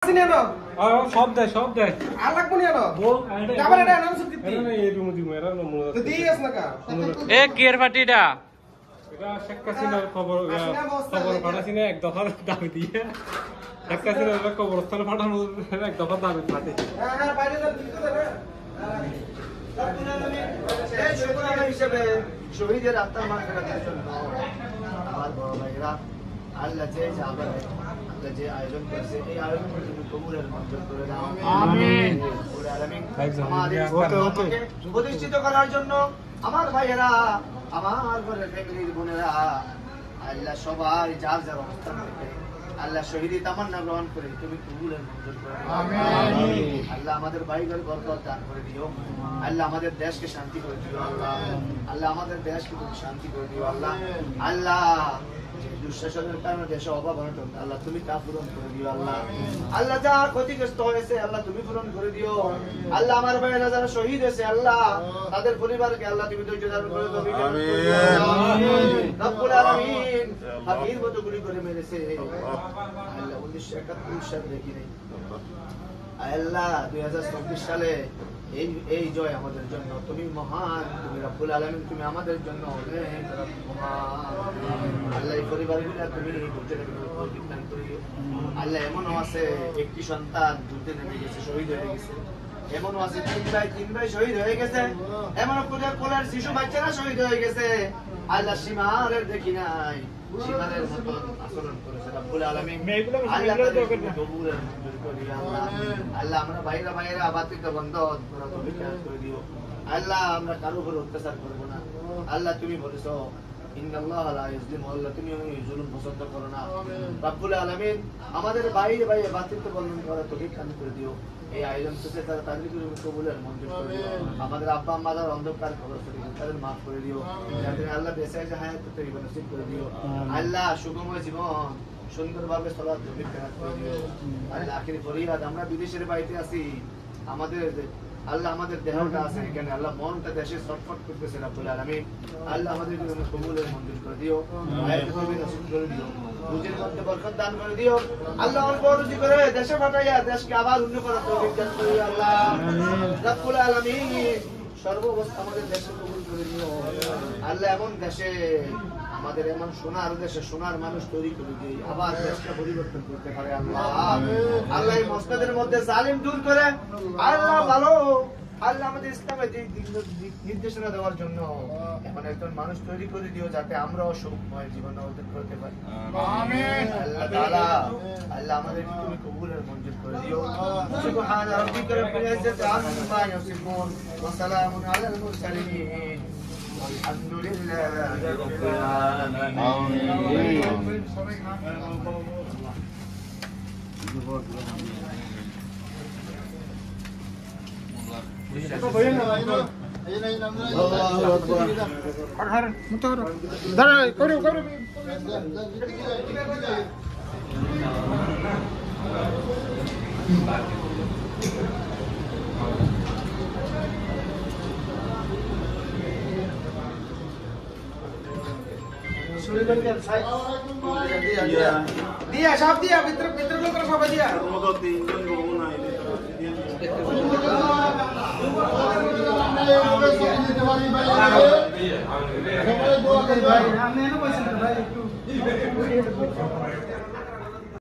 সব দেয় সব দেয় আর লাগবো নি আনো বল আবার এটা নাম সুতি না এই রুম দিমু এরা না মনে তো দিয়েস না কা এ কিয়ের পার্টিটা এটা শেখ হাসিনার খবর পাঠাছি না এক দফা দাবি দিয়ে শেখ হাসিনার কবরস্থানে পাঠানো এক দফা দাবি পাঠাই হ্যাঁ হ্যাঁ বাইরে যান ঠিক আছে এই শুকরানা হিসেবে শহীদের আত্মার মাগফিরাতের জন্য আমার বড় ভাইরা আল্লাহ যে যাবে আল্লাহ যে আয়োজন করেছে এই আয়োজনকে তুমি কবুলের মঞ্জুর করে দাও আমিন রব্বুল আলামিন আমাদের প্রতিষ্ঠিত করার জন্য আমার ভাইয়েরা আমার ঘরের ফ্যামিলির বোনেরা আল্লাহ সবাই যার যার অবস্থান থেকে আল্লাহ শহীদি তামান্না গ্রহণ করে তুমি কবুলের মঞ্জুর করে দাও আমিন আল্লাহ আমাদের ভাইদের বরকত দান করে দিও আল্লাহ আমাদের দেশকে শান্তি করে দিও আল্লাহ আল্লাহ আমাদের দেশকে তুমি শান্তি করে দিও আল্লাহ আল্লাহ দুঃশাসনের কারণে দেশে অভাব অনটন আল্লাহ তুমি তা পূরণ করে দিও আল্লাহ আল্লাহ যা ক্ষতিগ্রস্ত হয়েছে আল্লাহ তুমি পূরণ করে দিও আল্লাহ আমার ভাইয়েরা যারা শহীদ হয়েছে আল্লাহ তাদের পরিবারকে আল্লাহ তুমি ধৈর্য ধারণ করে দাও আমিন রব্বুল আলামিন হাকির মতো গুলি করে মেরেছে আল্লাহ 1971 সালে দেখি নাই আল্লাহ 2024 সালে এই জয় আমাদের জন্য তুমি মহান তুমি রব্বুল আলামিন তুমি আমাদের জন্য অনেক মহান আল্লাহ এই পরিবারগুলো তুমি যুদ্ধে বিজ্ঞান করে আল্লাহ এমনও আছে একটি সন্তান যুদ্ধে নেমে গেছে শহীদ হয়ে গেছে এমনও আছে তিন ভাই শহীদ হয়ে গেছে এমনও কোলের শিশু বাচ্চারা শহীদ হয়ে গেছে আল্লাহ সীমারের দেখি নাই সীমারের মতো আচরণ করেছে রব্বুল আলামিন আল্লাহ তাদের কবুলের মঞ্জুর করি আল্লাহ আল্লাহ আমরা ভাইরা বাতিত বন্ধ করে দিও আল্লাহ আমরা কারো উপর অত্যাচার করব না আল্লাহ তুমি বলেছো ইন্নাল্লাহ লা ইজলিমু আল্লাহ তুমি জুলুম পছন্দ করো না রব্বুল আলামিন আমাদের ভাইয়ে বাতিত বন্ধ করা তৌফিক দান করে দিও এই আয়োজন থেকে তারা তাদেরকে কবুলের মঞ্জুর করে দিও আমাদের আব্বা আম্মা যারা অন্ধকার খবর তাদের মাফ করে দিও যাতে আল্লাহ বেঁচে আছে হায়াত তৈরি নসিব করে দিও আল্লাহ সুগময় জীবন সুন্দরভাবে চলার তৌফিক দান করে দিও আল্লাহ আখির ফরিয়াদ আমরা বিদেশের বাড়িতে আছি আমাদের আল্লাহ আমাদের দেহটা আছে এখানে আল্লাহ মনটা দেশে ছটফট করতেছে রব্বুল আলামিন আল্লাহ আমাদেরকে কবুলের মঞ্জুর করে দিও হায়াত তৈরি নসিব করে দিও রুজির মধ্যে বরকত দান করে দিও আল্লাহ অল্প রুজি করে দেশে পাঠাইয়া দেশকে আবার উন্নত করার তৌফিক দান করে দিও আল্লাহ রব্বুল আলামিন সর্বাবস্থা আমাদের দেশে কবুল করে দিও আল্লাহ এমন দেশে আমাদের এমন সোনার দেশে সোনার মানুষ তৈরি করে দিই আবার দেশটা পরিবর্তন করতে পারে আল্লাহ আল্লাহ এই মসজিদের মধ্যে জালিম দূর করে আল্লাহ ভালো আল্লাহ আমাদের ইসলামের নির্দেশনা দেওয়ার জন্য এমন একজন মানুষ তৈরি করে দিও যাতে আমরাও সুখময় জীবন অর্জন করতে পারি আমিন আল্লাহ তাআলা আল্লাহ আমাদের তুমি কবুলের মঞ্জুর করে দিও সুবহান রাব্বিকা রাব্বিল ইজ্জাতি আম্মা ইয়াসিফুন ওয়া সালামুন আলাল মুরসালিন والحمد لله رب দিয়া সব দিয়া ভিতর লোক সবাই দিয়া ভাই আমি এনে বলছিলাম ভাই একটু